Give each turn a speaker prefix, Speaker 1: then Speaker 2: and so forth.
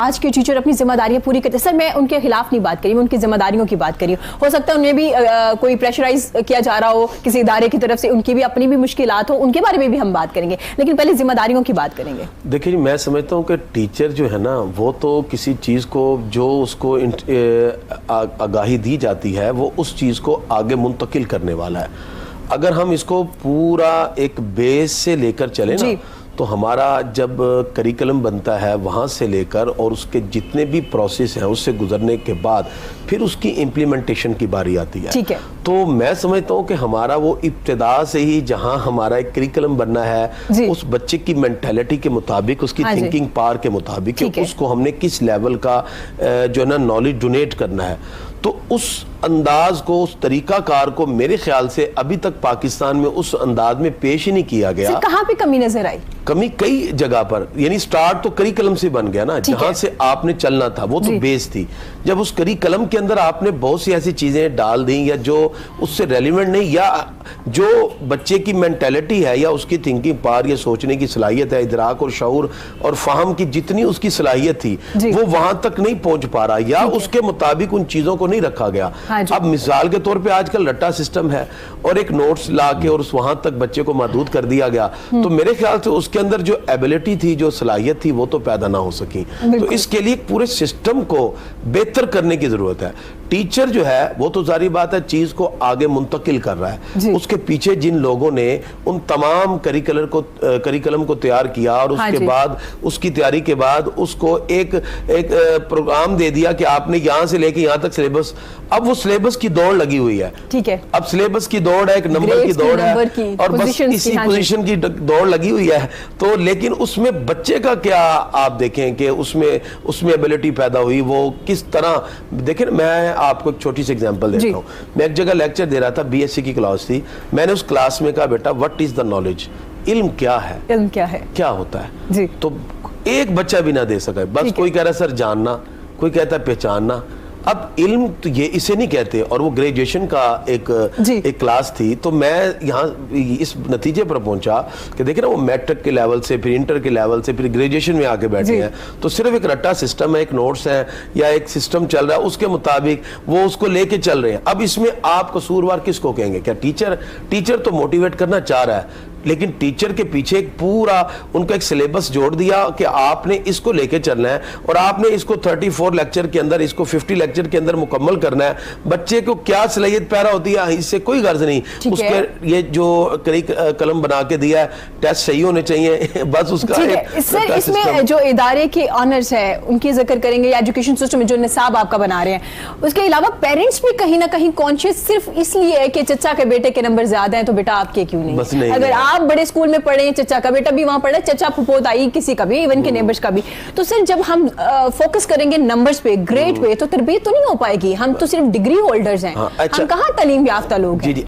Speaker 1: آج کے ٹیچر اپنی ذمہ داریاں پوری کرتے ہیں. سر میں ان کے خلاف نہیں بات کری, میں ان کی ذمہ داریوں کی بات کری. ہو سکتا ہے انہیں بھی کوئی پریشرائز کیا جا رہا ہو کسی ادارے کی طرف سے, ان کی بھی اپنی بھی مشکلات ہو, ان کے بارے میں بھی ہم بات کریں گے, لیکن پہلے ذمہ داریوں کی بات کریں گے.
Speaker 2: دیکھیں میں سمجھتا ہوں کہ ٹیچر جو ہے نا وہ تو کسی چیز کو جو اس کو آگاہی دی جاتی ہے وہ اس چیز کو آگے منتقل کرنے والا ہے. اگر ہم اس کو پورا ایک بیس سے لے کر چلیں نا تو ہمارا جب کریکلم بنتا ہے وہاں سے لے کر اور اس کے جتنے بھی پروسیس ہیں اس سے گزرنے کے بعد پھر اس کی امپلیمنٹیشن کی باری آتی ہے. تو میں سمجھتا ہوں کہ ہمارا وہ ابتدا سے ہی جہاں ہمارا ایک کریکلم بننا ہے اس بچے کی مینٹیلٹی کے مطابق, اس کی تھنکنگ پار کے مطابق کہ اس کو ہم نے کس لیول کا جو ہے نا نالج ڈونیٹ کرنا ہے, تو اس انداز کو, اس طریقہ کار کو میرے خیال سے ابھی تک پاکستان میں اس انداز میں پیش ہی نہیں کیا گیا.
Speaker 1: کہاں پہ کمی نظر آئی؟
Speaker 2: کمی کئی جگہ پر, یعنی سٹارٹ تو کریکلم سے بن گیا نا, جہاں سے آپ نے چلنا تھا وہ تو بیس تھی. جب اس کریکلم کے اندر آپ نے بہت سی ایسی چیزیں ڈال دیں یا جو اس سے ریلیونٹ نہیں, یا جو بچے کی مینٹیلٹی ہے یا اس کی تھنکنگ پار یا سوچنے کی صلاحیت ہے, ادراک اور شعور اور فہم کی جتنی اس کی صلاحیت تھی وہ وہاں تک نہیں پہنچ پا رہا, یا اس کے مطابق ان چیزوں کو نہیں رکھا گیا. اب مثال کے طور پہ آج کل رٹا سسٹم ہے اور ایک نوٹس لا کے اور وہاں تک بچے کو محدود کر دیا گیا, تو میرے خیال سے اس کے اندر جو ایبیلٹی تھی, جو صلاحیت تھی, وہ تو پیدا نہ ہو سکی. تو اس کے لیے پورے سسٹم کو بہتر کرنے کی ضرورت ہے. ٹیچر جو ہے وہ تو ظاہری بات ہے چیز کو آگے منتقل کر رہا ہے, اس کے پیچھے جن لوگوں نے ان تمام کریکلم کو تیار کیا اور اس کے بعد اس کی تیاری کے بعد اس کو ایک پروگرام دے دیا کہ آپ نے یہاں سے لے کے یہاں تک سلیبس, اب وہ سلیبس کی دوڑ لگی ہوئی ہے. اب سلیبس کی دوڑ ہے, ایک نمبر کی دوڑ ہے اور بس اسی پوزیشن کی دوڑ لگی ہوئی ہے. تو لیکن اس میں بچے کا کیا آپ دیکھیں کہ اس میں ایبیلٹی پیدا ہوئی, وہ کس طرح دیکھیں. میں آپ کو ایک چھوٹی سی ایگزامپل دیتا ہوں. میں ایک جگہ لیکچر دے رہا تھا, بی ایس سی کی کلاس تھی. میں نے اس کلاس میں کہا بیٹا وٹ از دا نالج, علم کیا ہے, علم کیا ہوتا ہے. تو ایک بچہ بھی نہ دے سکا, بس کوئی کہہ رہا ہے سر جاننا, کوئی کہتا ہے پہچاننا. اب علم تو یہ اسے نہیں کہتے, اور وہ گریجویشن کا ایک کلاس تھی. تو میں یہاں اس نتیجے پر پہنچا کہ دیکھیں نا وہ میٹرک کے لیول سے پھر انٹر کے لیول سے پھر گریجویشن میں آ کے بیٹھے ہیں, تو صرف ایک رٹا سسٹم ہے, ایک نوٹس ہے یا ایک سسٹم چل رہا ہے, اس کے مطابق وہ اس کو لے کے چل رہے ہیں. اب اس میں آپ قصوروار کس کو کہیں گے؟ کیا ٹیچر تو موٹیویٹ کرنا چاہ رہا ہے, لیکن ٹیچر کے پیچھے ایک پورا ان کا ایک سلیبس جوڑ دیا کہ آپ نے اس کو لے کے چلنا ہے اور آپ نے اس کو 34 لیکچر کے اندر, اس کو 50 لیکچر کے اندر مکمل کرنا ہے. بچے کو کیا صلاحیت پیدا ہوتی ہے اس سے کوئی غرض نہیں. اس کے یہ جو کریکلم بنا کے دیا ہے, ٹیسٹ صحیح ہونے چاہیے, بس اس کا.
Speaker 1: سر اس میں جو ادارے کے آنرز ہیں ان کی ذکر کریں گے, یا ایجوکیشن سسٹم میں جو نصاب آپ کا بنا رہے ہیں, اس کے علاوہ پیرنٹس بھی کہیں نہ کہیں کانشیس صرف اس لیے ہے کہ چچا کے بیٹے کے نمبر زیادہ ہیں تو بیٹا آپ کے کیوں نہیں. اگر آپ بڑے اسکول میں پڑھیں, چچا کا بیٹا بھی وہاں پڑھے, چچا پھپھو تائی کسی کا بھی, ایون کے نیبرز کا بھی. تو سر جب ہم فوکس کریں گے نمبرز پہ, گریڈ پہ, تو تربیت تو نہیں ہو پائے گی. ہم تو صرف ڈگری ہولڈرز ہیں, ہم کہاں تعلیم یافتہ لوگ ہیں.